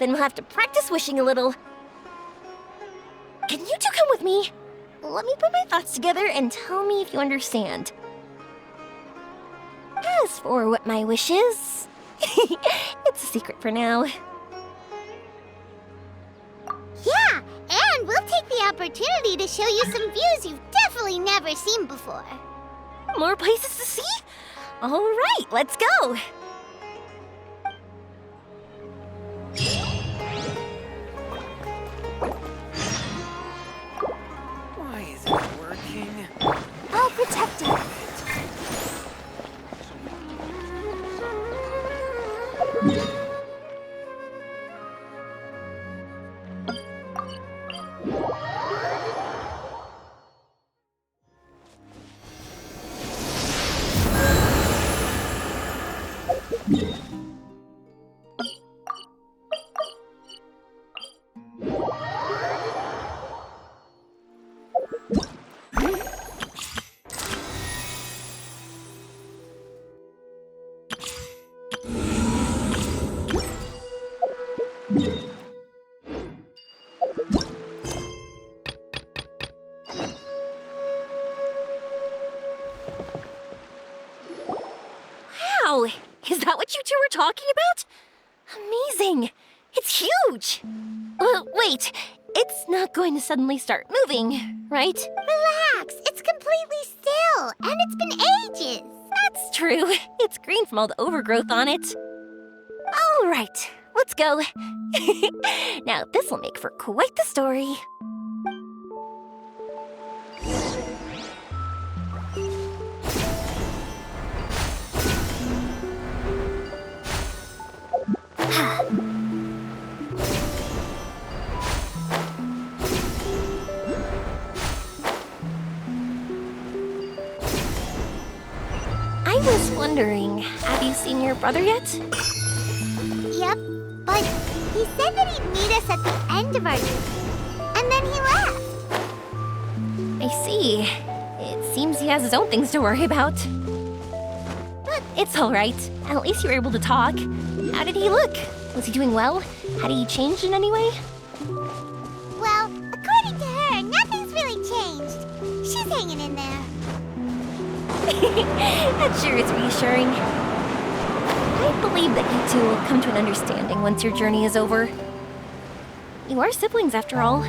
then we'll have to practice wishing a little. Can you two come with me? Let me put my thoughts together and tell me if you understand. As for what my wish is, it's a secret for now. Yeah, and we'll take the opportunity to show you some views you've definitely never seen before. More places to see? All right, let's go. Why is it working? I'll protect it. Wow, is that what you two were talking about? Amazing! It's huge! Wait, it's not going to suddenly start moving, right? Relax, it's completely still, and it's been ages. That's true. It's green from all the overgrowth on it. All right, let's go. Now, this will make for quite the story. I was wondering, have you seen your brother yet? Yep, but he said that he'd meet us at the end of our journey, and then he left. I see. It seems he has his own things to worry about. But it's all right. At least you were able to talk. How did he look? Was he doing well? Had he changed in any way? Well, according to her, nothing's really changed. She's hanging in there. That sure is reassuring. I believe that you two will come to an understanding once your journey is over. You are siblings, after all.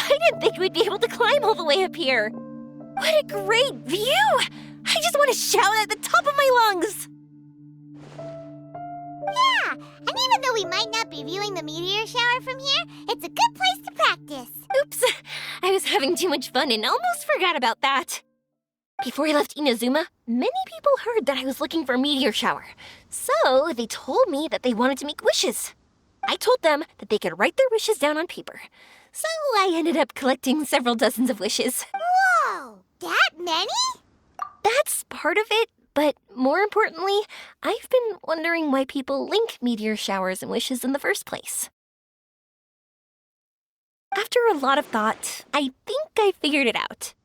I didn't think we'd be able to climb all the way up here. What a great view! I just want to shout at the top of my lungs! Yeah, and even though we might not be viewing the meteor shower from here, it's a good place to practice. Oops, I was having too much fun and almost forgot about that. Before I left Inazuma, many people heard that I was looking for a meteor shower. So they told me that they wanted to make wishes. I told them that they could write their wishes down on paper. So I ended up collecting several dozens of wishes. Whoa, that many? That's part of it, but more importantly, I've been wondering why people link meteor showers and wishes in the first place. After a lot of thought, I think I figured it out.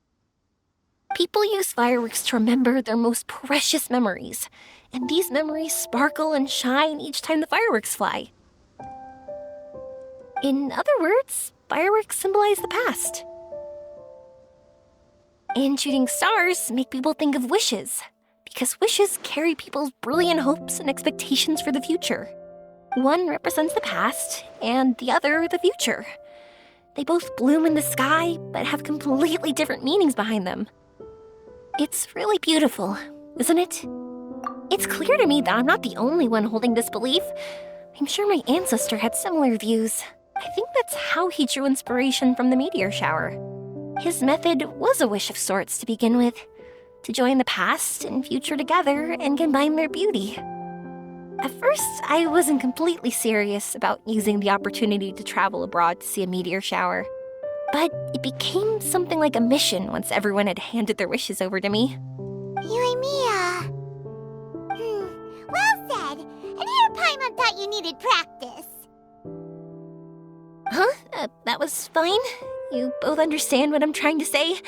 People use fireworks to remember their most precious memories, and these memories sparkle and shine each time the fireworks fly. In other words, fireworks symbolize the past. And shooting stars make people think of wishes, because wishes carry people's brilliant hopes and expectations for the future. One represents the past, and the other the future. They both bloom in the sky, but have completely different meanings behind them. It's really beautiful, isn't it? It's clear to me that I'm not the only one holding this belief. I'm sure my ancestor had similar views. I think that's how he drew inspiration from the meteor shower. His method was a wish of sorts to begin with, to join the past and future together and combine their beauty. At first, I wasn't completely serious about using the opportunity to travel abroad to see a meteor shower. But it became something like a mission once everyone had handed their wishes over to me. Yoimiya. Well said. And here Paimon thought you needed practice. Huh? That was fine? You both understand what I'm trying to say?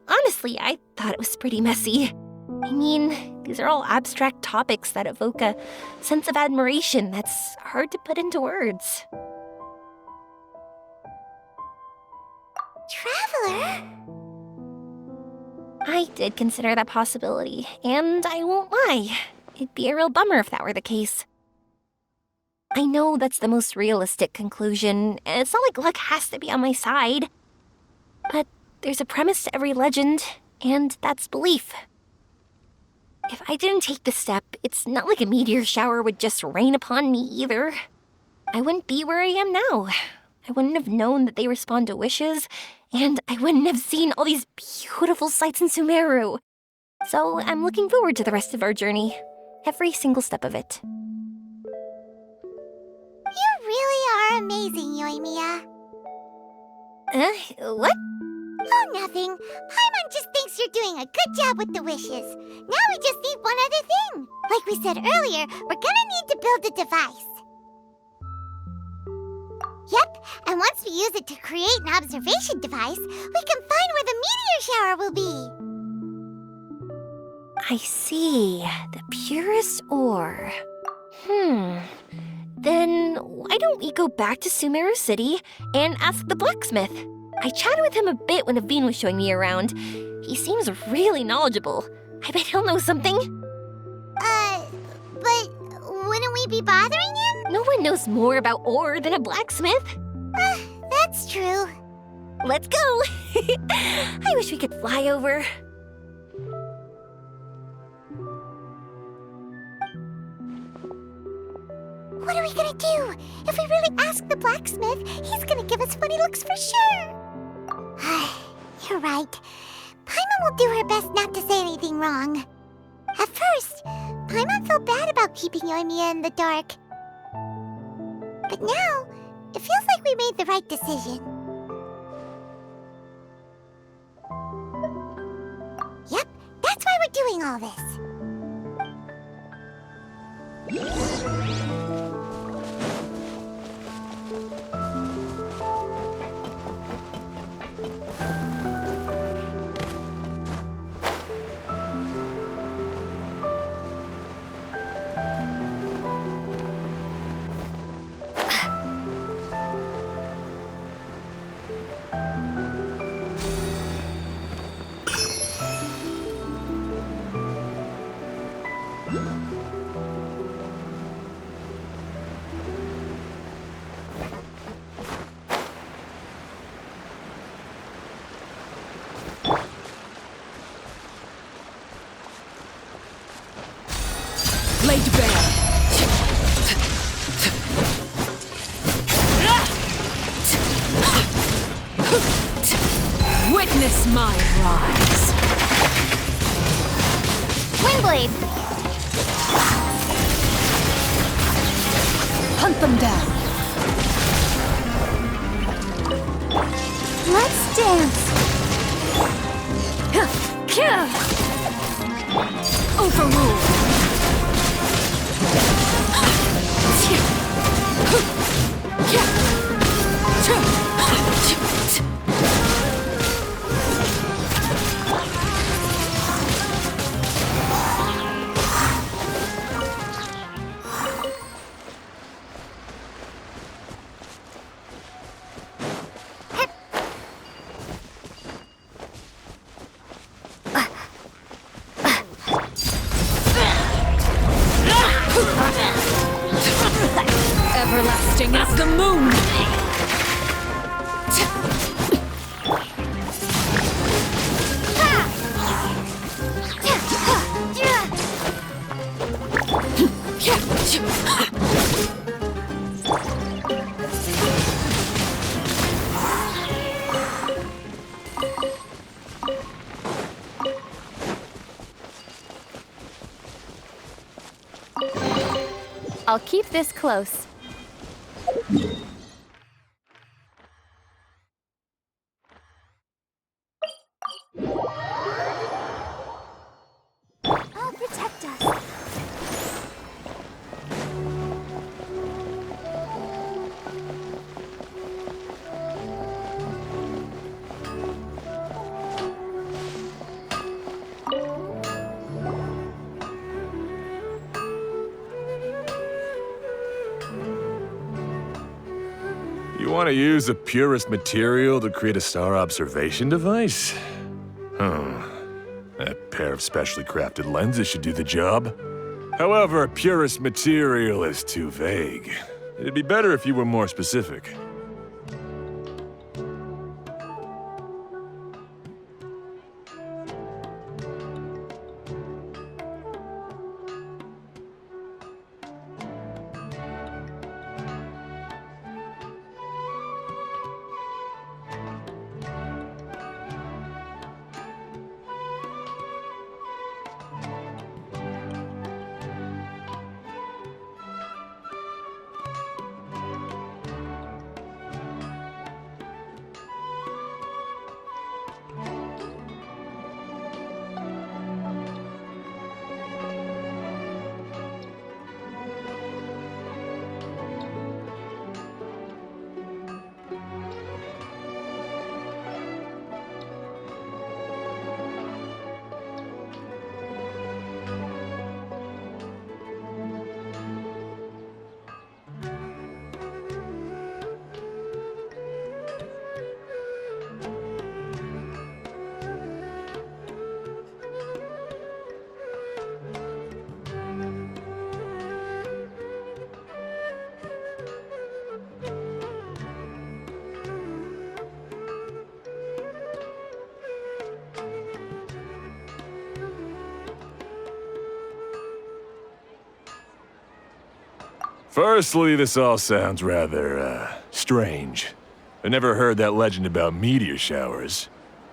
Honestly, I thought it was pretty messy. I mean, these are all abstract topics that evoke a sense of admiration that's hard to put into words. Traveler? I did consider that possibility, and I won't lie. It'd be a real bummer if that were the case. I know that's the most realistic conclusion, and it's not like luck has to be on my side. But there's a premise to every legend, and that's belief. If I didn't take the step, it's not like a meteor shower would just rain upon me either. I wouldn't be where I am now. I wouldn't have known that they respond to wishes, and I wouldn't have seen all these beautiful sights in Sumeru. So I'm looking forward to the rest of our journey. Every single step of it. You really are amazing, Yoimiya. What? Oh, nothing. Paimon just thinks you're doing a good job with the wishes. Now we just need one other thing. Like we said earlier, we're gonna need to build a device. Yep, and once we use it to create an observation device, we can find where the meteor shower will be. I see. The purest ore. Then why don't we go back to Sumeru City and ask the blacksmith? I chatted with him a bit when Aveen was showing me around. He seems really knowledgeable. I bet he'll know something. But wouldn't we be bothering him? No one knows more about ore than a blacksmith. That's true. Let's go! I wish we could fly over. What are we gonna do? If we really ask the blacksmith, he's gonna give us funny looks for sure. You're right. Paimon will do her best not to say anything wrong. At first, Paimon felt bad about keeping Yoimiya in the dark. But now, it feels like we made the right decision. Yep, that's why we're doing all this. Laid bare. Witness my rise. Windblade! Hunt them down. Let's dance. Overruled. I'll keep this close. I'll protect us. You want to use the purest material to create a star observation device? A pair of specially crafted lenses should do the job. However, purest material is too vague. It'd be better if you were more specific. Firstly, this all sounds rather, strange. I never heard that legend about meteor showers.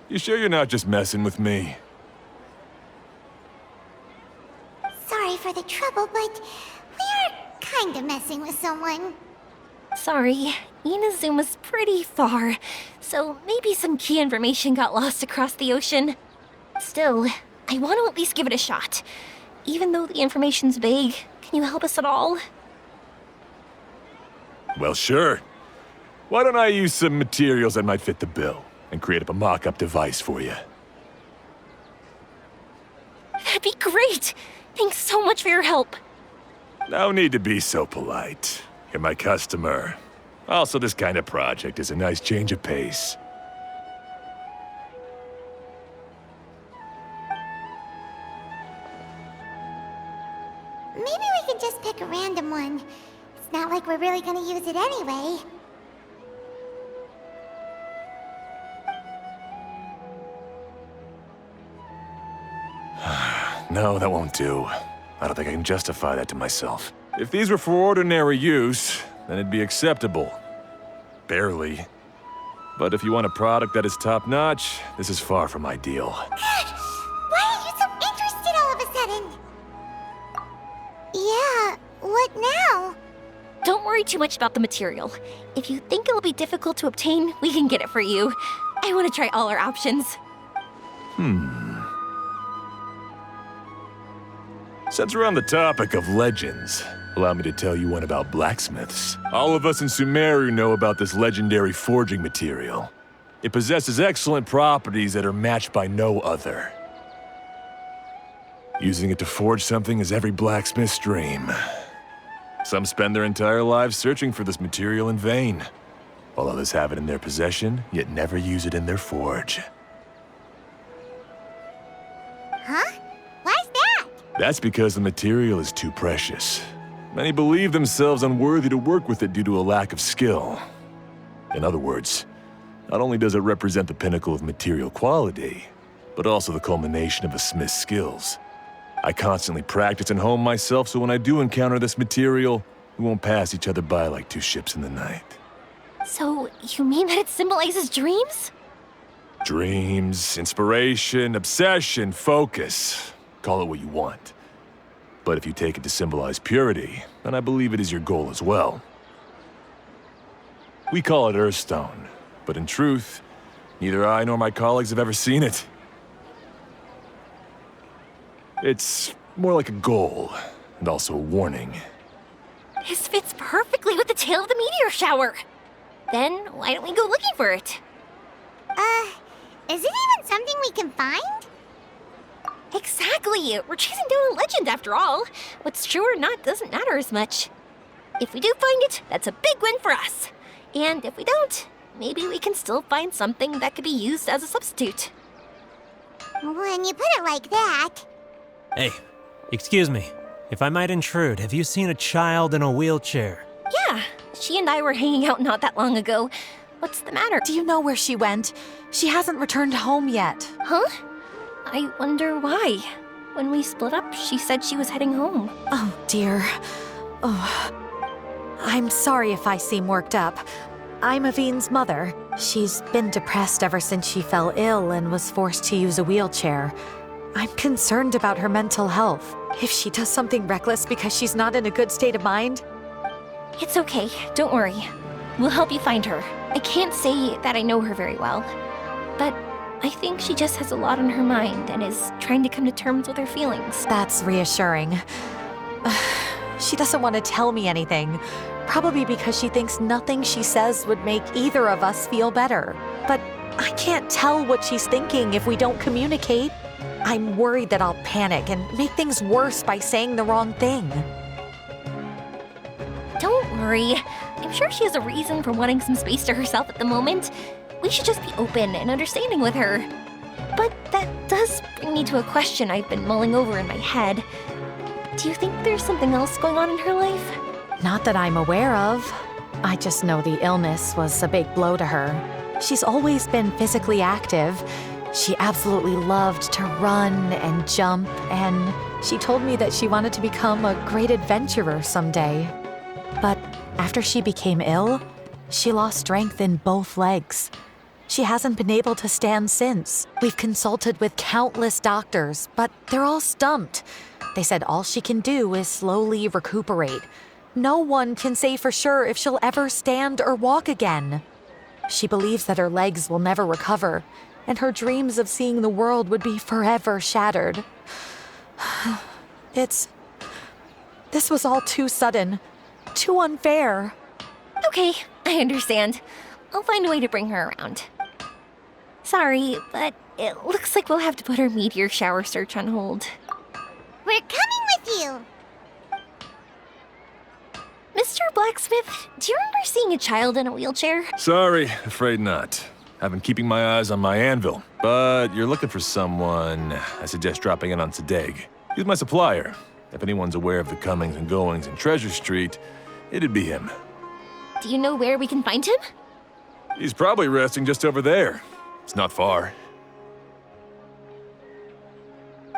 You sure you're not just messing with me? Sorry for the trouble, but we are kinda messing with someone. Sorry, Inazuma's pretty far, so maybe some key information got lost across the ocean. Still, I want to at least give it a shot. Even though the information's vague, can you help us at all? Well, sure. Why don't I use some materials that might fit the bill and create up a mock-up device for you? That'd be great! Thanks so much for your help. No need to be so polite. You're my customer. Also, this kind of project is a nice change of pace. Maybe we can just pick a random one. It's not like we're really gonna use it anyway. No, that won't do. I don't think I can justify that to myself. If these were for ordinary use, then it'd be acceptable. Barely. But if you want a product that is top-notch, this is far from ideal. Why are you so interested all of a sudden? Yeah, what now? Don't worry too much about the material. If you think it'll be difficult to obtain, we can get it for you. I want to try all our options. Since we're on the topic of legends, allow me to tell you one about blacksmiths. All of us in Sumeru know about this legendary forging material. It possesses excellent properties that are matched by no other. Using it to forge something is every blacksmith's dream. Some spend their entire lives searching for this material in vain, while others have it in their possession, yet never use it in their forge. Huh? Why's that? That's because the material is too precious. Many believe themselves unworthy to work with it due to a lack of skill. In other words, not only does it represent the pinnacle of material quality, but also the culmination of a smith's skills. I constantly practice and hone myself, so when I do encounter this material, we won't pass each other by like two ships in the night. So, you mean that it symbolizes dreams? Dreams, inspiration, obsession, focus. Call it what you want. But if you take it to symbolize purity, then I believe it is your goal as well. We call it Earthstone, but in truth, neither I nor my colleagues have ever seen it. It's more like a goal, and also a warning. This fits perfectly with the tale of the meteor shower. Then why don't we go looking for it? Is it even something we can find? Exactly! We're chasing down a legend after all. What's true or not doesn't matter as much. If we do find it, that's a big win for us. And if we don't, maybe we can still find something that could be used as a substitute. When you put it like that... Hey, excuse me. If I might intrude, have you seen a child in a wheelchair? Yeah, she and I were hanging out not that long ago. What's the matter? Do you know where she went? She hasn't returned home yet. Huh? I wonder why. When we split up, she said she was heading home. Oh, dear. Oh. I'm sorry if I seem worked up. I'm Avine's mother. She's been depressed ever since she fell ill and was forced to use a wheelchair. I'm concerned about her mental health. If she does something reckless because she's not in a good state of mind... It's okay, don't worry. We'll help you find her. I can't say that I know her very well, but I think she just has a lot on her mind and is trying to come to terms with her feelings. That's reassuring. She doesn't want to tell me anything, probably because she thinks nothing she says would make either of us feel better. But I can't tell what she's thinking if we don't communicate. I'm worried that I'll panic and make things worse by saying the wrong thing. Don't worry. I'm sure she has a reason for wanting some space to herself at the moment. We should just be open and understanding with her. But that does bring me to a question I've been mulling over in my head. Do you think there's something else going on in her life? Not that I'm aware of. I just know the illness was a big blow to her. She's always been physically active. She absolutely loved to run and jump, and she told me that she wanted to become a great adventurer someday. But after she became ill, she lost strength in both legs. She hasn't been able to stand since. We've consulted with countless doctors, but they're all stumped. They said all she can do is slowly recuperate. No one can say for sure if she'll ever stand or walk again. She believes that her legs will never recover, and her dreams of seeing the world would be forever shattered. This was all too sudden, too unfair. Okay, I understand. I'll find a way to bring her around. Sorry, but it looks like we'll have to put our meteor shower search on hold. We're coming with you! Mr. Blacksmith, do you remember seeing a child in a wheelchair? Sorry, afraid not. I've been keeping my eyes on my anvil, but you're looking for someone. I suggest dropping in on Sadeg. He's my supplier. If anyone's aware of the comings and goings in Treasure Street, it'd be him. Do you know where we can find him? He's probably resting just over there. It's not far.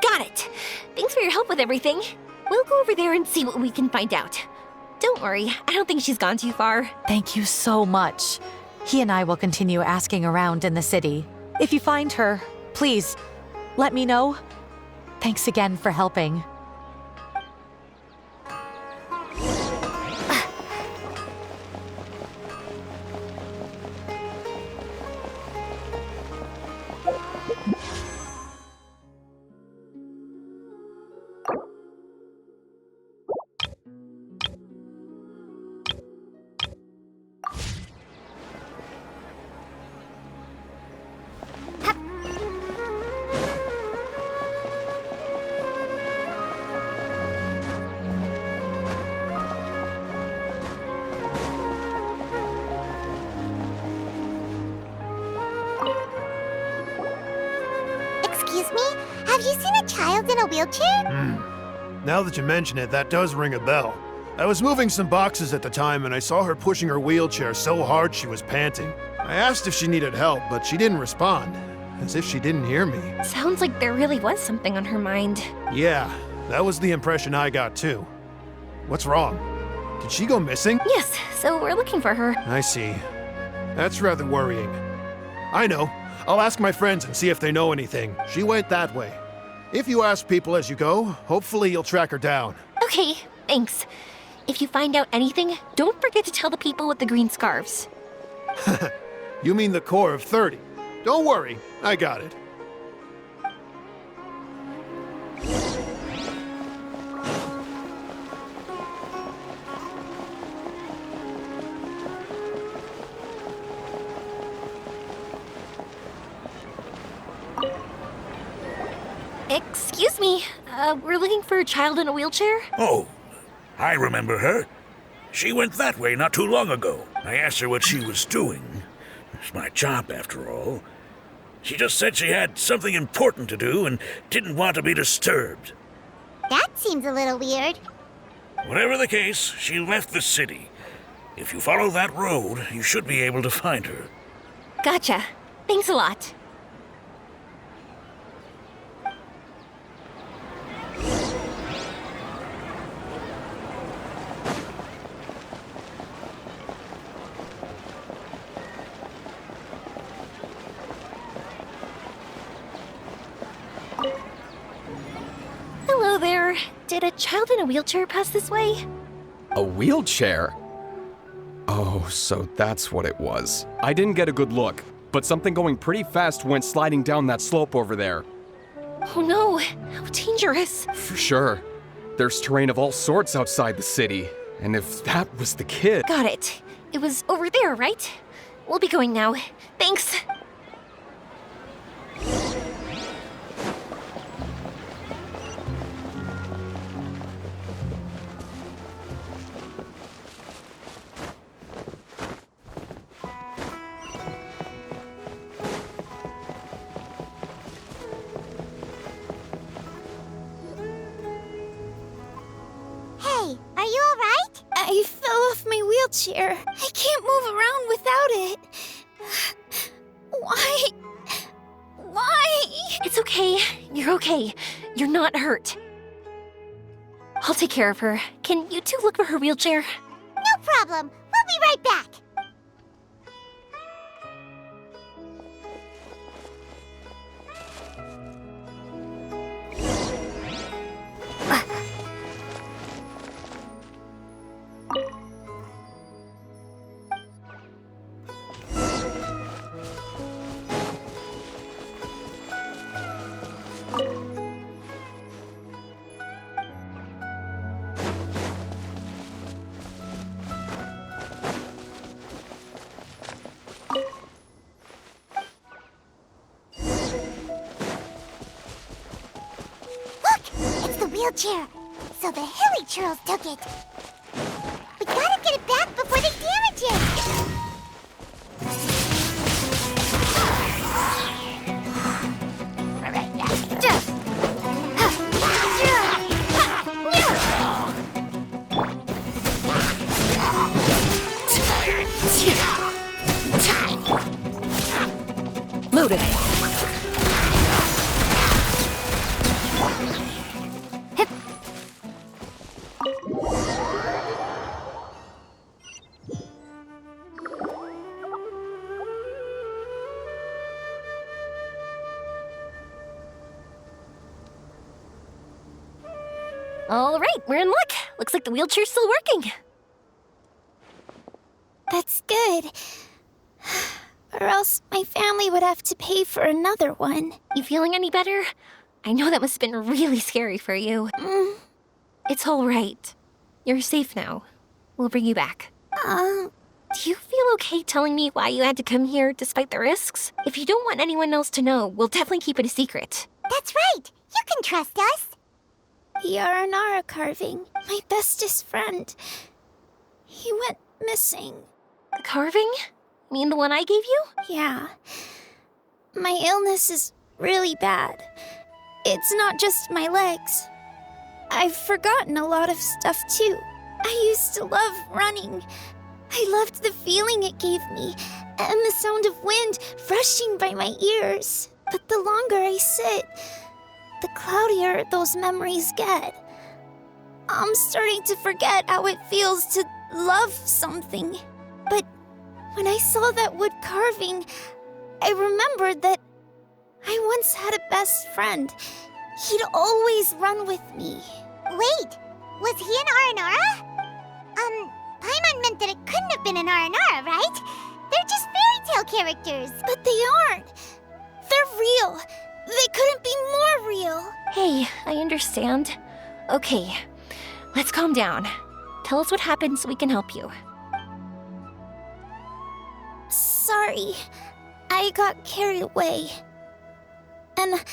Got it. Thanks for your help with everything. We'll go over there and see what we can find out. Don't worry, I don't think she's gone too far. Thank you so much. He and I will continue asking around in the city. If you find her, please, let me know. Thanks again for helping. Excuse me? Have you seen a child in a wheelchair? Now that you mention it, that does ring a bell. I was moving some boxes at the time and I saw her pushing her wheelchair so hard she was panting. I asked if she needed help, but she didn't respond, as if she didn't hear me. Sounds like there really was something on her mind. Yeah, that was the impression I got too. What's wrong? Did she go missing? Yes, so we're looking for her. I see. That's rather worrying. I know. I'll ask my friends and see if they know anything. She went that way. If you ask people as you go, hopefully you'll track her down. Okay, thanks. If you find out anything, don't forget to tell the people with the green scarves. You mean the core of 30. Don't worry, I got it. Excuse me, we're looking for a child in a wheelchair? Oh, I remember her. She went that way not too long ago. I asked her what she was doing. It's my job, after all. She just said she had something important to do and didn't want to be disturbed. That seems a little weird. Whatever the case, she left the city. If you follow that road, you should be able to find her. Gotcha. Thanks a lot. Hello there. Did a child in a wheelchair pass this way? A wheelchair? Oh, so that's what it was. I didn't get a good look, but something going pretty fast went sliding down that slope over there. Oh no, how dangerous. For sure. There's terrain of all sorts outside the city, and if that was the kid... Got it. It was over there, right? We'll be going now. Thanks. Hey, are you alright? I fell off my wheelchair. I can't move around without it. Why? Why? It's okay. You're okay. You're not hurt. I'll take care of her. Can you two look for her wheelchair? No problem. We'll be right back. Wheelchair. So the hilly churls took it. We gotta get it back before they damage it. Loaded. All right, we're in luck. Looks like the wheelchair's still working. That's good. Or else my family would have to pay for another one. You feeling any better? I know that must have been really scary for you. It's all right. You're safe now. We'll bring you back. Do you feel okay telling me why you had to come here despite the risks? If you don't want anyone else to know, we'll definitely keep it a secret. That's right. You can trust us. The Aranara carving, my bestest friend. He went missing. The carving? Mean the one I gave you? Yeah. My illness is really bad. It's not just my legs. I've forgotten a lot of stuff too. I used to love running. I loved the feeling it gave me, and the sound of wind rushing by my ears. But the longer I sit, the cloudier those memories get. I'm starting to forget how it feels to love something. But when I saw that wood carving, I remembered that I once had a best friend. He'd always run with me. Wait, was he an Aranara? Paimon meant that it couldn't have been an Aranara, right? They're just fairy tale characters. But they aren't. They're real. They couldn't be more real. Hey, I understand. Okay, let's calm down. Tell us what happened so we can help you. Sorry, I got carried away. And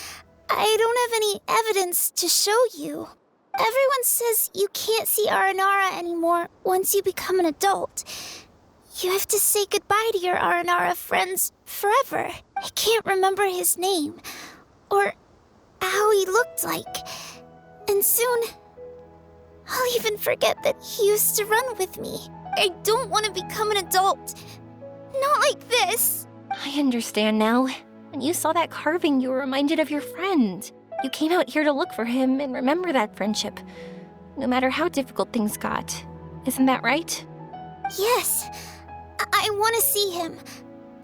I don't have any evidence to show you. Everyone says you can't see Aranara anymore once you become an adult. You have to say goodbye to your Aranara friends forever. I can't remember his name, or how he looked like. And soon, I'll even forget that he used to run with me. I don't want to become an adult. Not like this. I understand now. When you saw that carving, you were reminded of your friend. You came out here to look for him and remember that friendship, no matter how difficult things got. Isn't that right? Yes. I want to see him.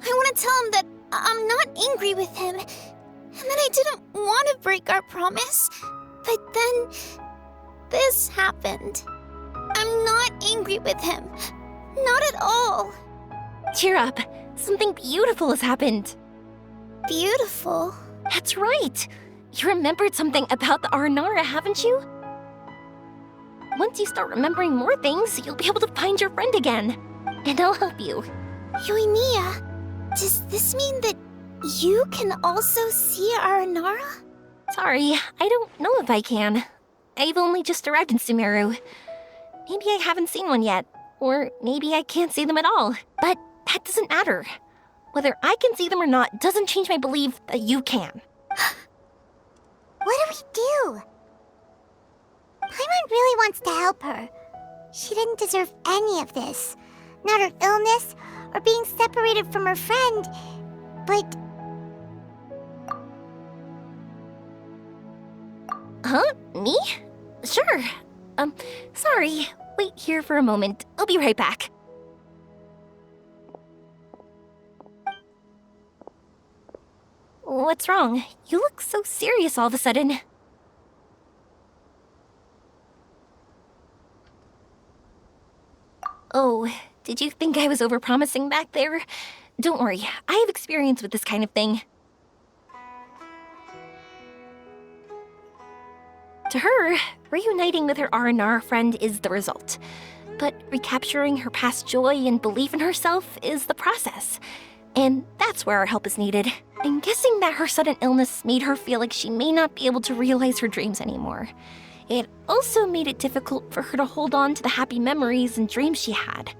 I want to tell him that I'm not angry with him, and that I didn't want to break our promise. But then, this happened. I'm not angry with him. Not at all. Cheer up. Something beautiful has happened. Beautiful? That's right. You remembered something about the Aranara, haven't you? Once you start remembering more things, you'll be able to find your friend again. And I'll help you. Yoimiya, does this mean that you can also see Aranara? Sorry, I don't know if I can. I've only just arrived in Sumeru. Maybe I haven't seen one yet, or maybe I can't see them at all. But that doesn't matter. Whether I can see them or not doesn't change my belief that you can. What do we do? Paimon really wants to help her. She didn't deserve any of this. Not her illness, or being separated from her friend, but... Huh? Me? Sure. Sorry. Wait here for a moment. I'll be right back. What's wrong? You look so serious all of a sudden. Oh, did you think I was overpromising back there? Don't worry, I have experience with this kind of thing. To her, reuniting with her Aranara friend is the result. But recapturing her past joy and belief in herself is the process. And that's where our help is needed. I'm guessing that her sudden illness made her feel like she may not be able to realize her dreams anymore. It also made it difficult for her to hold on to the happy memories and dreams she had.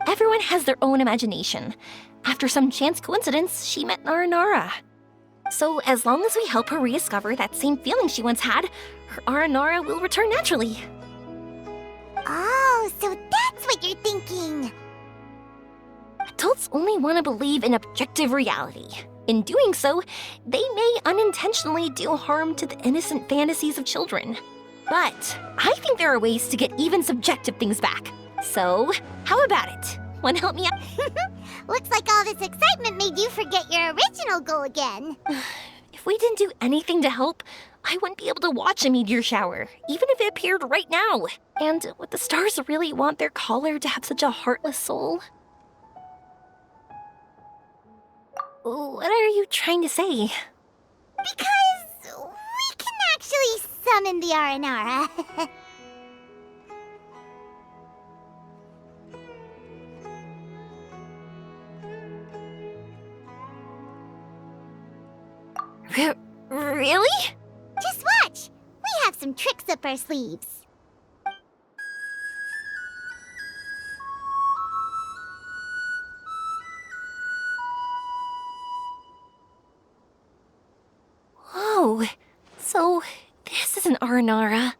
Everyone has their own imagination. After some chance coincidence, she met Aranara. So as long as we help her rediscover that same feeling she once had, her Aranara will return naturally. Oh, so that's what you're thinking. Adults only want to believe in objective reality. In doing so, they may unintentionally do harm to the innocent fantasies of children. But I think there are ways to get even subjective things back. So, how about it? Want to help me out? Looks like all this excitement made you forget your original goal again. If we didn't do anything to help, I wouldn't be able to watch a meteor shower, even if it appeared right now. And would the stars really want their caller to have such a heartless soul? What are you trying to say? Because we can actually summon the Aranara. Really? Just watch. We have some tricks up our sleeves. Whoa. So, this is an Aranara.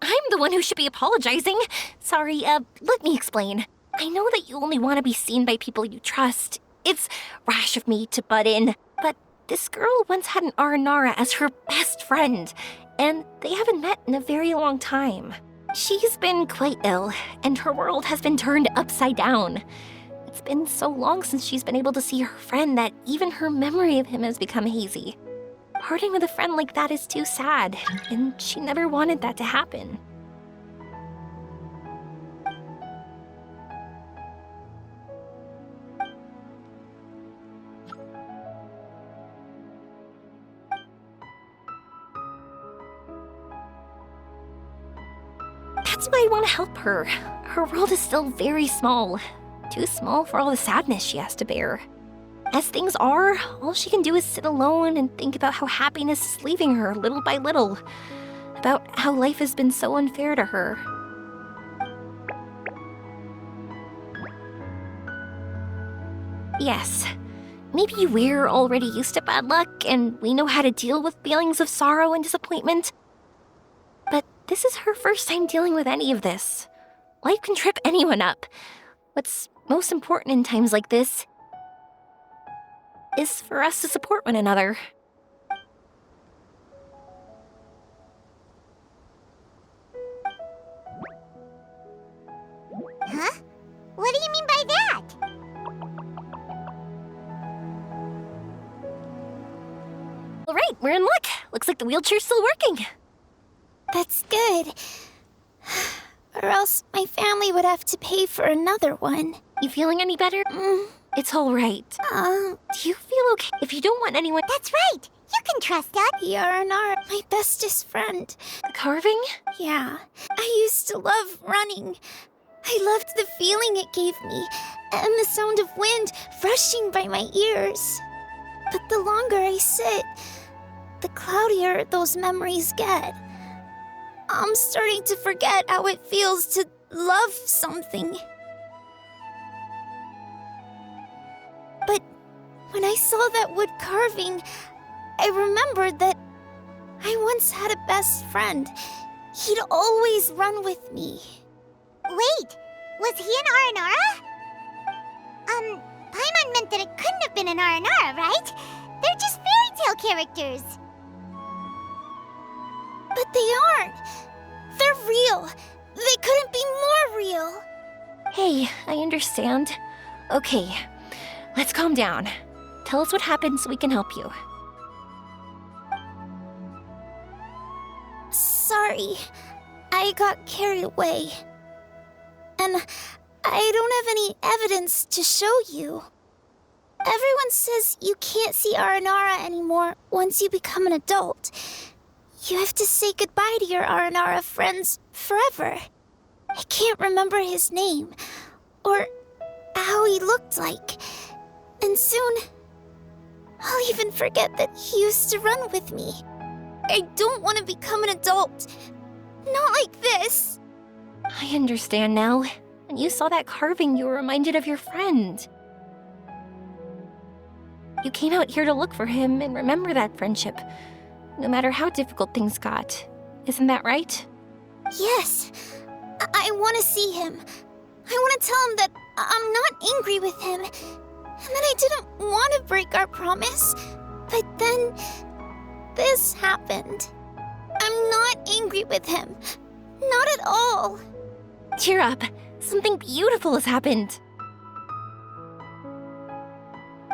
I'm the one who should be apologizing. Sorry, let me explain. I know that you only want to be seen by people you trust. It's rash of me to butt in, but This girl once had an Aranara as her best friend, and they haven't met in a very long time. She's been quite ill, and her world has been turned upside down. It's been so long since she's been able to see her friend that even her memory of him has become hazy. Parting with a friend like that is too sad, and she never wanted that to happen. That's why I want to help her. Her world is still very small. Too small for all the sadness she has to bear. As things are, all she can do is sit alone and think about how happiness is leaving her little by little. About how life has been so unfair to her. Yes, maybe we're already used to bad luck and we know how to deal with feelings of sorrow and disappointment. But this is her first time dealing with any of this. Life can trip anyone up. What's most important in times like this is for us to support one another. Huh? What do you mean by that? All right, we're in luck. Looks like the wheelchair's still working. That's good. Or else my family would have to pay for another one. You feeling any better? It's all right. Do you feel okay? If you don't want anyone... That's right. You can trust us. The R&R, my bestest friend. The carving? Yeah. I used to love running. I loved the feeling it gave me, and the sound of wind rushing by my ears. But the longer I sit, the cloudier those memories get. I'm starting to forget how it feels to love something. But when I saw that wood carving, I remembered that I once had a best friend. He'd always run with me. Wait, was he an Aranara? Paimon meant that it couldn't have been an Aranara, right? They're just fairy tale characters. But they aren't. They're real. They couldn't be more real. Hey, I understand. Okay, let's calm down. Tell us what happened so we can help you. Sorry, I got carried away. And I don't have any evidence to show you. Everyone says you can't see Aranara anymore once you become an adult. You have to say goodbye to your Aranara friends forever. I can't remember his name, or how he looked like. And soon, I'll even forget that he used to run with me. I don't want to become an adult. Not like this. I understand now. When you saw that carving, you were reminded of your friend. You came out here to look for him and remember that friendship, no matter how difficult things got. Isn't that right? Yes. I want to see him. I want to tell him that I'm not angry with him, and that I didn't want to break our promise. But then, this happened. I'm not angry with him. Not at all. Cheer up. Something beautiful has happened.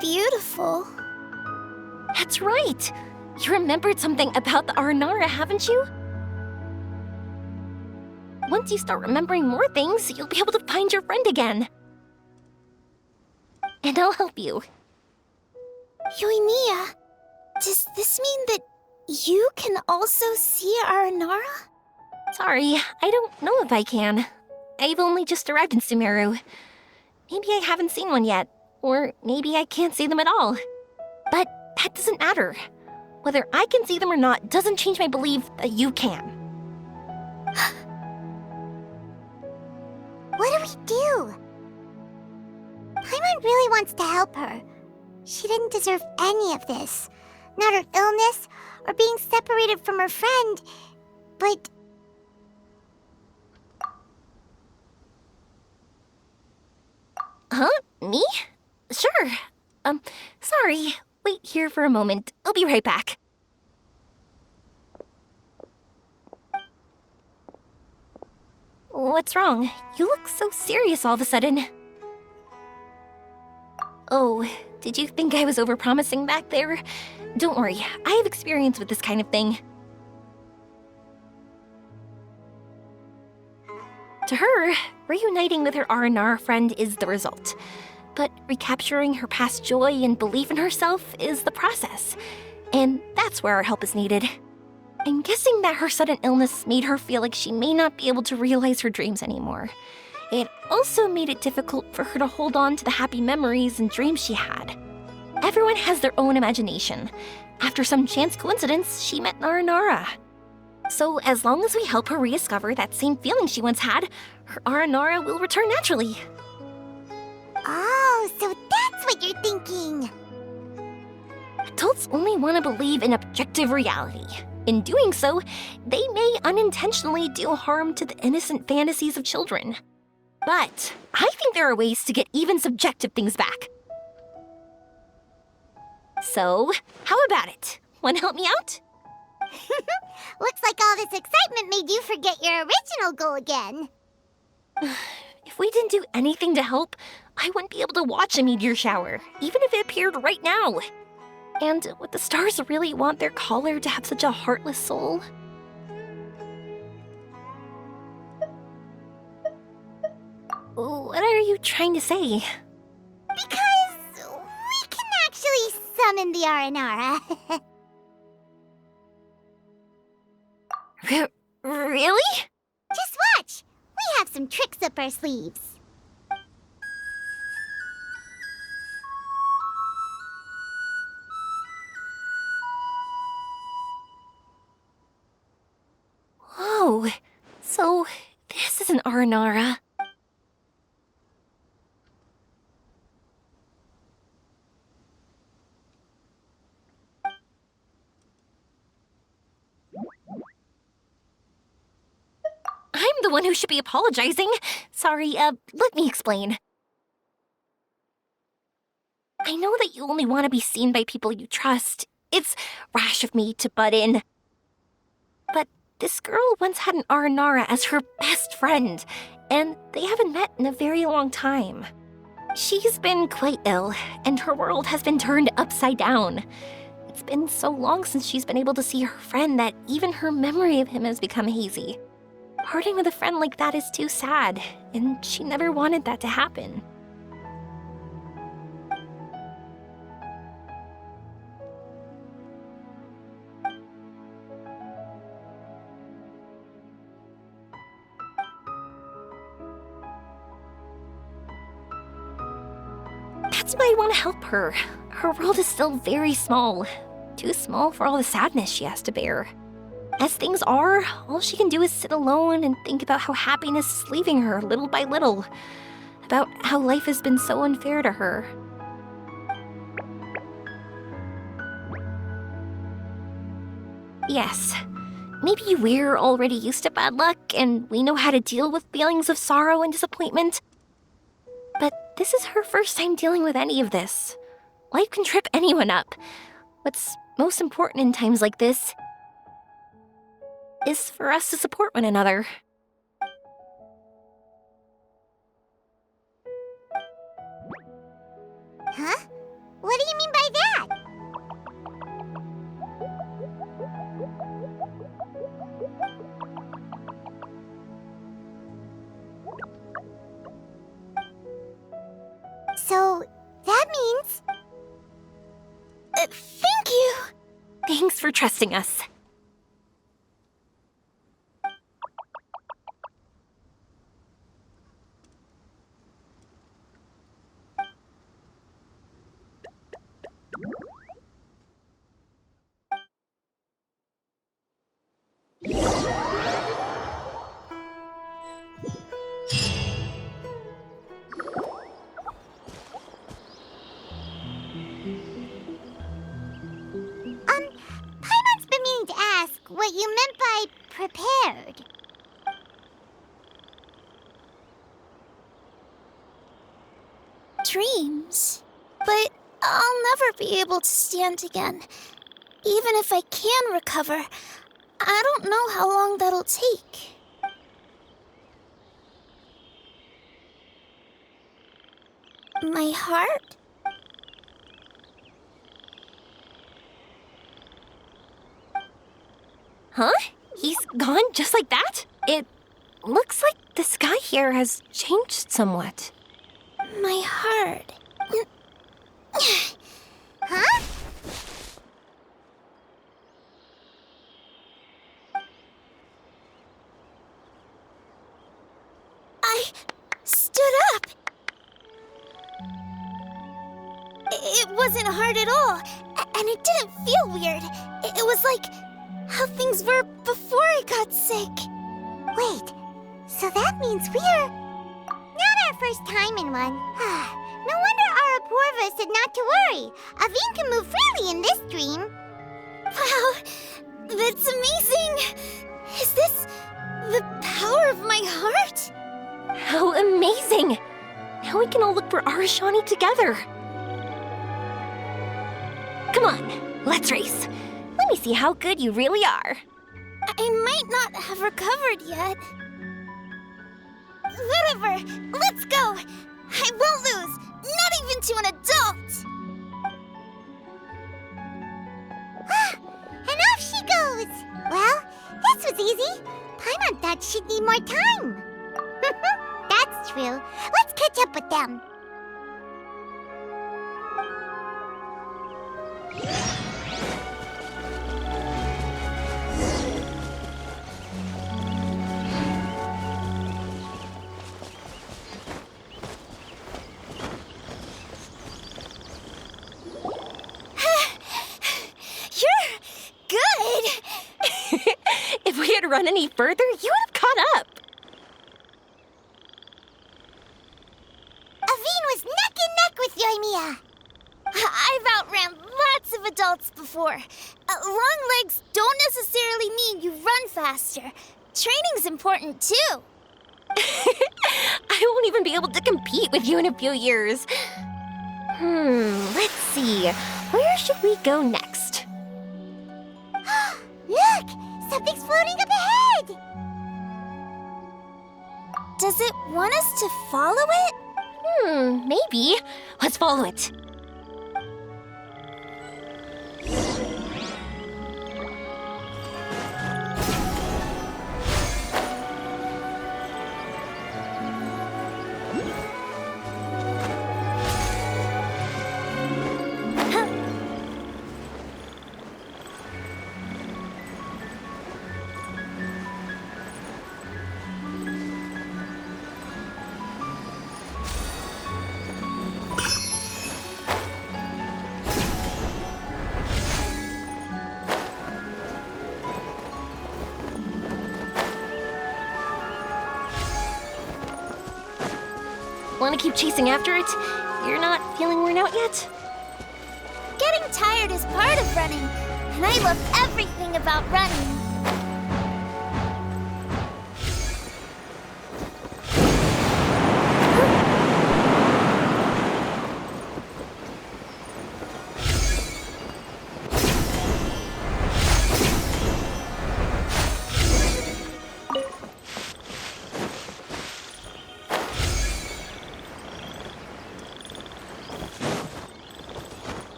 Beautiful? That's right. You remembered something about the Aranara, haven't you? Once you start remembering more things, you'll be able to find your friend again. And I'll help you. Yoimiya, does this mean that you can also see Aranara? Sorry, I don't know if I can. I've only just arrived in Sumeru. Maybe I haven't seen one yet, or maybe I can't see them at all. But that doesn't matter. Whether I can see them or not doesn't change my belief that you can. What do we do? Paimon really wants to help her. She didn't deserve any of this. Not her illness, or being separated from her friend, but... Huh? Me? Sure. Sorry. wait here for a moment. I'll be right back. What's wrong? You look so serious all of a sudden. Oh, did you think I was overpromising back there? Don't worry, I have experience with this kind of thing. To her, reuniting with her Aranara friend is the result. But recapturing her past joy and belief in herself is the process. And that's where our help is needed. I'm guessing that her sudden illness made her feel like she may not be able to realize her dreams anymore. It also made it difficult for her to hold on to the happy memories and dreams she had. Everyone has their own imagination. After some chance coincidence, she met Aranara. So as long as we help her rediscover that same feeling she once had, her Aranara will return naturally. Oh, so that's what you're thinking. Adults only want to believe in objective reality. In doing so, they may unintentionally do harm to the innocent fantasies of children. But I think there are ways to get even subjective things back. So, how about it? Want to help me out? Looks like all this excitement made you forget your original goal again. If we didn't do anything to help, I wouldn't be able to watch a meteor shower, even if it appeared right now. And would the stars really want their caller to have such a heartless soul? What are you trying to say? Because we can actually summon the Aranara. Really? Just watch! We have some tricks up our sleeves. Whoa, so this is an Aranara. I'm the one who should be apologizing. Sorry, let me explain. I know that you only want to be seen by people you trust. It's rash of me to butt in. But this girl once had an Aranara as her best friend, and they haven't met in a very long time. She's been quite ill, and her world has been turned upside down. It's been so long since she's been able to see her friend that even her memory of him has become hazy. Parting with a friend like that is too sad, and she never wanted that to happen. That's why I want to help her. Her world is still very small. Too small for all the sadness she has to bear. As things are, all she can do is sit alone and think about how happiness is leaving her little by little. About how life has been so unfair to her. Yes, maybe we're already used to bad luck and we know how to deal with feelings of sorrow and disappointment. But this is her first time dealing with any of this. Life can trip anyone up. What's most important in times like this is for us to support one another. Huh? What do you mean by that? So, that means... Thank you! Thanks for trusting us. Paimon's been meaning to ask what you meant by prepared. Dreams. But I'll never be able to stand again. Even if I can recover, I don't know how long that'll take. My heart? Huh? He's gone just like that? It looks like the sky here has changed somewhat. My heart. Huh? I stood up. It wasn't hard at all, and it didn't feel weird. It was like how things were before I got sick. Wait, so that means we're not our first time in one. No wonder Araporva said not to worry. Aveen can move freely in this dream. Wow, that's amazing. Is this the power of my heart? How amazing! Now we can all look for Arashani together. Come on, let's race. Let me see how good you really are. I might not have recovered yet. Whatever, let's go. I won't lose, not even to an adult. And off she goes. Well, this was easy. Paimon thought she'd need more time. That's true. Let's catch up with them. You're good. If we had run any further, you would have caught up. Aveen was neck and neck with Yoimiya. I've outran lots of adults before. Long legs don't necessarily mean you run faster. Training's important too. I won't even be able to compete with you in a few years. Let's see. Where should we go next? Look! Something's floating up ahead! Does it want us to follow it? Maybe. Let's follow it. Want to keep chasing after it? You're not feeling worn out yet? Getting tired is part of running, and I love everything about running.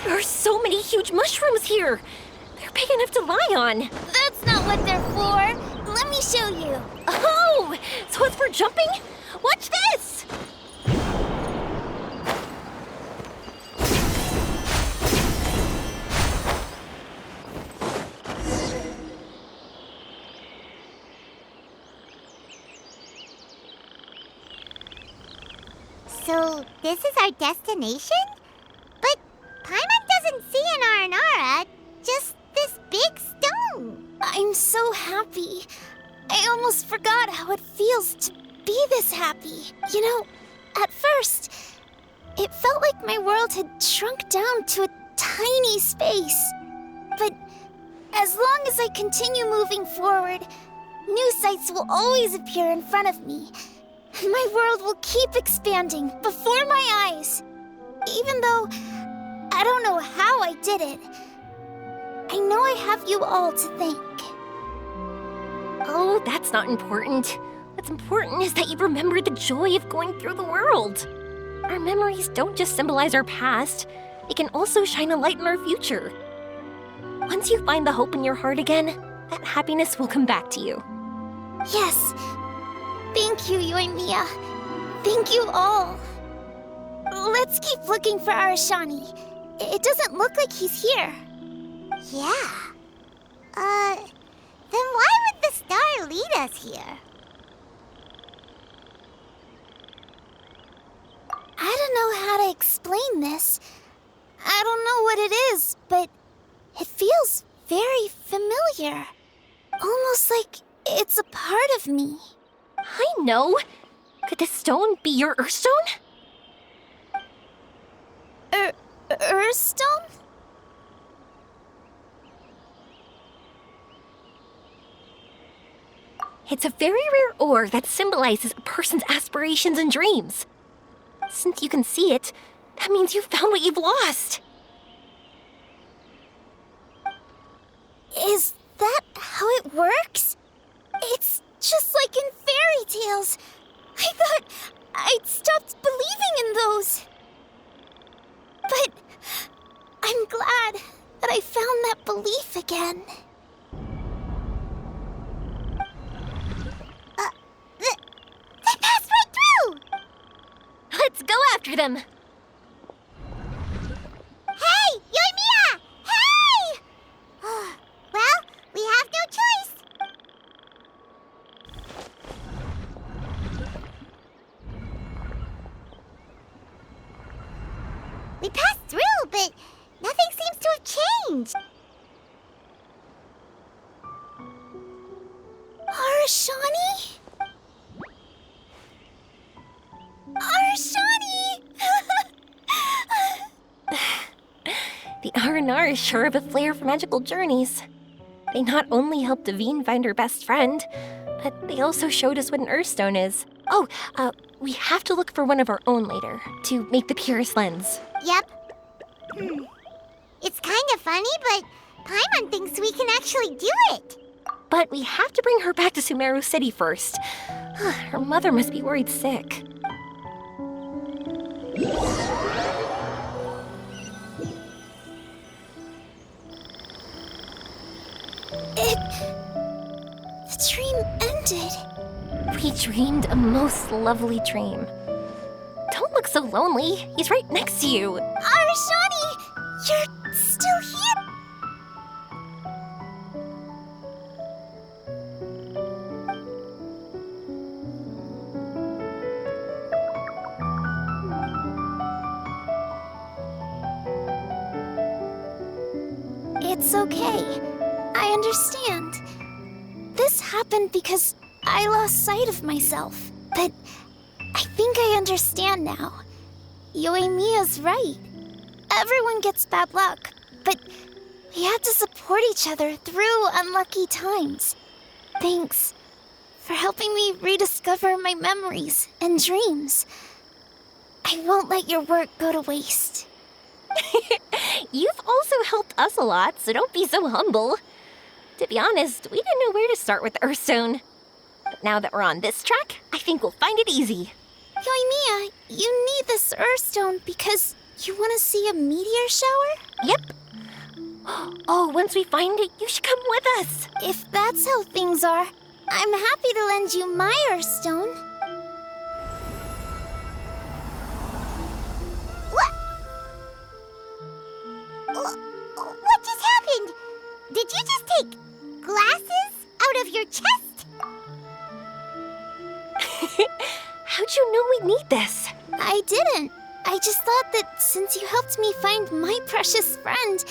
There are so many huge mushrooms here. They're big enough to lie on. That's not what they're for. Let me show you. Oh, so it's for jumping? Watch this! So, this is our destination? But Paimon doesn't see an Aranara, just this big stone. I'm so happy. I almost forgot how it feels to be this happy. You know, at first, it felt like my world had shrunk down to a tiny space. But as long as I continue moving forward, new sights will always appear in front of me. And my world will keep expanding before my eyes. Even though I don't know how I did it, I know I have you all to thank. Oh, that's not important. What's important is that you remembered the joy of going through the world. Our memories don't just symbolize our past, they can also shine a light in our future. Once you find the hope in your heart again, that happiness will come back to you. Yes. Thank you, Yoimiya. Thank you all. Let's keep looking for Arashani. It doesn't look like he's here. Yeah. Then why would the star lead us here? I don't know how to explain this. I don't know what it is, but it feels very familiar. Almost like it's a part of me. I know! Could this stone be your Earthstone? Earthstone? It's a very rare ore that symbolizes a person's aspirations and dreams. Since you can see it, that means you've found what you've lost. Is that how it works? It's just like in fairy tales. I thought I'd stopped believing in those. But I'm glad that I found that belief again. They passed right through! Let's go after them! Hey, Yoimiya! Hey! Well, we have no choice. We passed through, but nothing seems to have changed. Arashani? Arashani! The R&R is sure of a flair for magical journeys. They not only helped Devine find her best friend, but they also showed us what an Earthstone is. Oh, we have to look for one of our own later, to make the purest lens. Yep. It's kind of funny, but Paimon thinks we can actually do it. But we have to bring her back to Sumeru City first. Her mother must be worried sick. The dream ended. We dreamed a most lovely dream. Don't look so lonely. He's right next to you. Arashani! You're still here? It's okay. I understand. This happened because I lost sight of myself. But I think I understand now. Yoimiya's right. Everyone gets bad luck, but we have to support each other through unlucky times. Thanks for helping me rediscover my memories and dreams. I won't let your work go to waste. You've also helped us a lot, so don't be so humble. To be honest, we didn't know where to start with the Earthstone. But now that we're on this track, I think we'll find it easy. Yoimiya, you need this Earthstone because you want to see a meteor shower? Yep. Oh, once we find it, you should come with us. If that's how things are, I'm happy to lend you my Earthstone. What just happened? Did you just take glasses out of your chest? How'd you know we'd need this? I didn't. I just thought that since you helped me find my precious friend,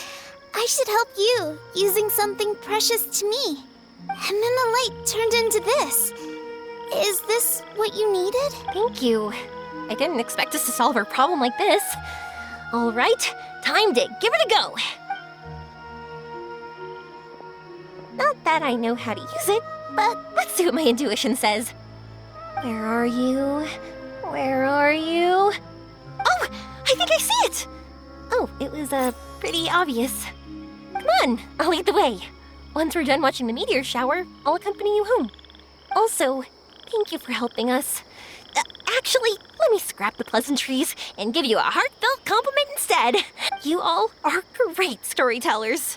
I should help you using something precious to me. And then the light turned into this. Is this what you needed? Thank you. I didn't expect us to solve our problem like this. All right, time to give it a go. Not that I know how to use it, but let's see what my intuition says. Where are you? Where are you? Oh, I think I see it! Oh, it was, pretty obvious. Come on, I'll lead the way. Once we're done watching the meteor shower, I'll accompany you home. Also, thank you for helping us. Actually, let me scrap the pleasantries and give you a heartfelt compliment instead. You all are great storytellers.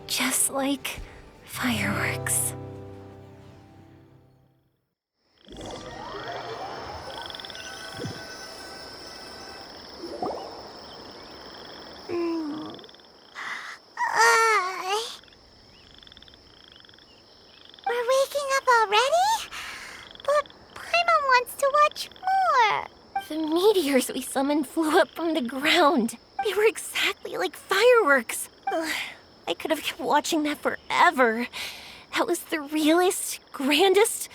Just like fireworks. We're waking up already? But Paimon wants to watch more. The meteors we summoned flew up from the ground. They were exactly like fireworks. Ugh, I could have kept watching that forever. That was the realest, grandest,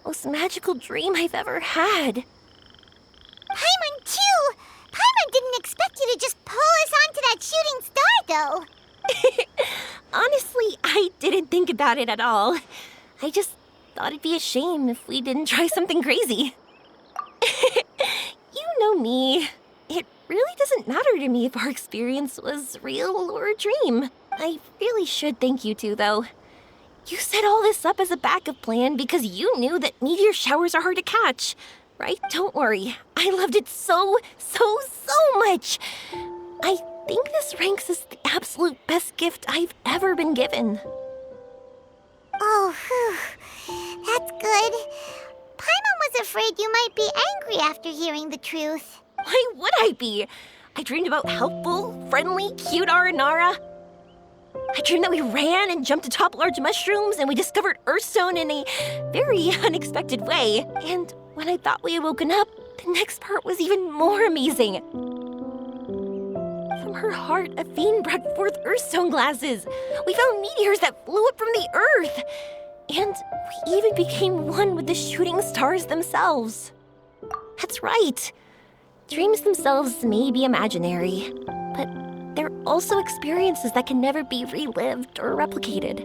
most magical dream I've ever had. Paimon, too! Paimon didn't expect you to just pull us onto that shooting star, though. Honestly, I didn't think about it at all. I just thought it'd be a shame if we didn't try something crazy. You know me. It really doesn't matter to me if our experience was real or a dream. I really should thank you two, though. You set all this up as a backup plan because you knew that meteor showers are hard to catch. right? Don't worry. I loved it so much. I think this ranks as the absolute best gift I've ever been given. Oh, whew. That's good. Paimon was afraid you might be angry after hearing the truth. Why would I be? I dreamed about helpful, friendly, cute Aranara. I dreamed that we ran and jumped atop large mushrooms and we discovered Earthstone in a very unexpected way. And when I thought we had woken up, the next part was even more amazing. From her heart, Athene brought forth Earthstone glasses. We found meteors that flew up from the Earth. And we even became one with the shooting stars themselves. That's right. Dreams themselves may be imaginary, but they're also experiences that can never be relived or replicated.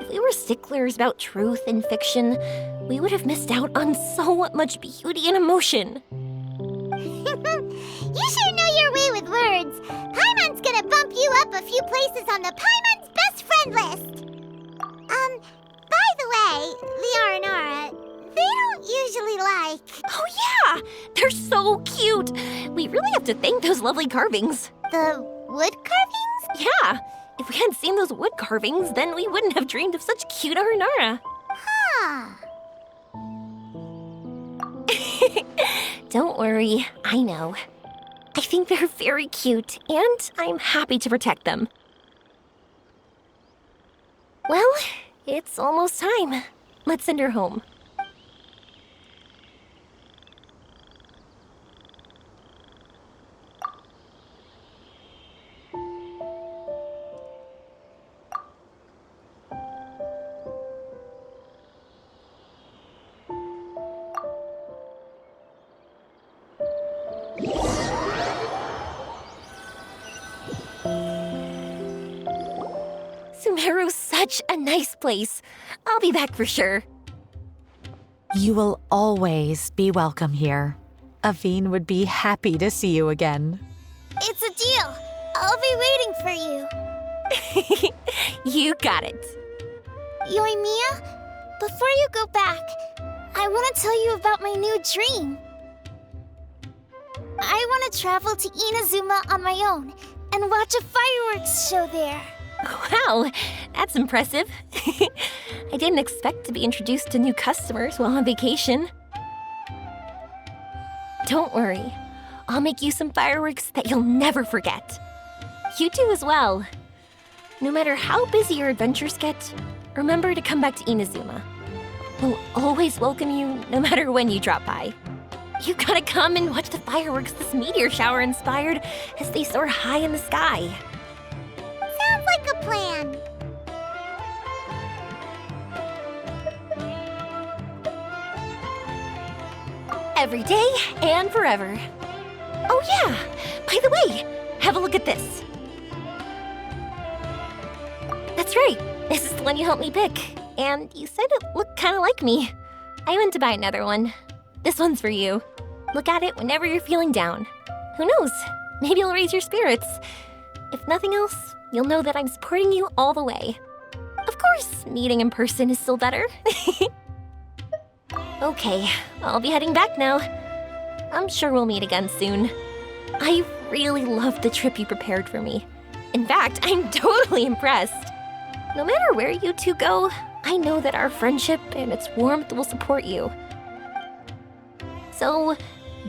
If we were sticklers about truth in fiction, we would have missed out on so much beauty and emotion. You sure know your way with words. Paimon's gonna bump you up a few places on the Paimon's best friend list. By the way, the Aranara, they don't usually like... Oh yeah! They're so cute! We really have to thank those lovely carvings. The wood carvings? Yeah! If we hadn't seen those wood carvings, then we wouldn't have dreamed of such cute Aranara. Huh. Don't worry, I know. I think they're very cute, and I'm happy to protect them. Well, it's almost time. Let's send her home. Sumeru's such a nice place. I'll be back for sure. You will always be welcome here. Athene would be happy to see you again. It's a deal. I'll be waiting for you. You got it. Yoimiya, before you go back, I want to tell you about my new dream. I want to travel to Inazuma on my own and watch a fireworks show there. Wow, that's impressive. I didn't expect to be introduced to new customers while on vacation. Don't worry, I'll make you some fireworks that you'll never forget. You do as well. No matter how busy your adventures get, remember to come back to Inazuma. We'll always welcome you no matter when you drop by. You gotta come and watch the fireworks this meteor shower inspired as they soar high in the sky. Sounds like a plan. Every day and forever. Oh yeah, by the way, have a look at this. That's right, this is the one you helped me pick. And you said it looked kind of like me. I went to buy another one. This one's for you. Look at it whenever you're feeling down. Who knows, maybe it'll raise your spirits. If nothing else, you'll know that I'm supporting you all the way. Of course, meeting in person is still better. Okay, I'll be heading back now. I'm sure we'll meet again soon. I really loved the trip you prepared for me. In fact, I'm totally impressed. No matter where you two go, I know that our friendship and its warmth will support you. So,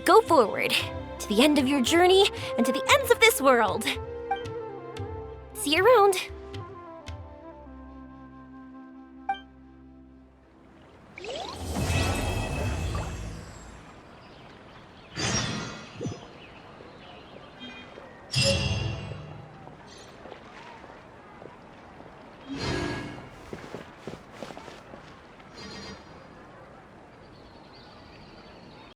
go forward, to the end of your journey and to the ends of this world. See you around.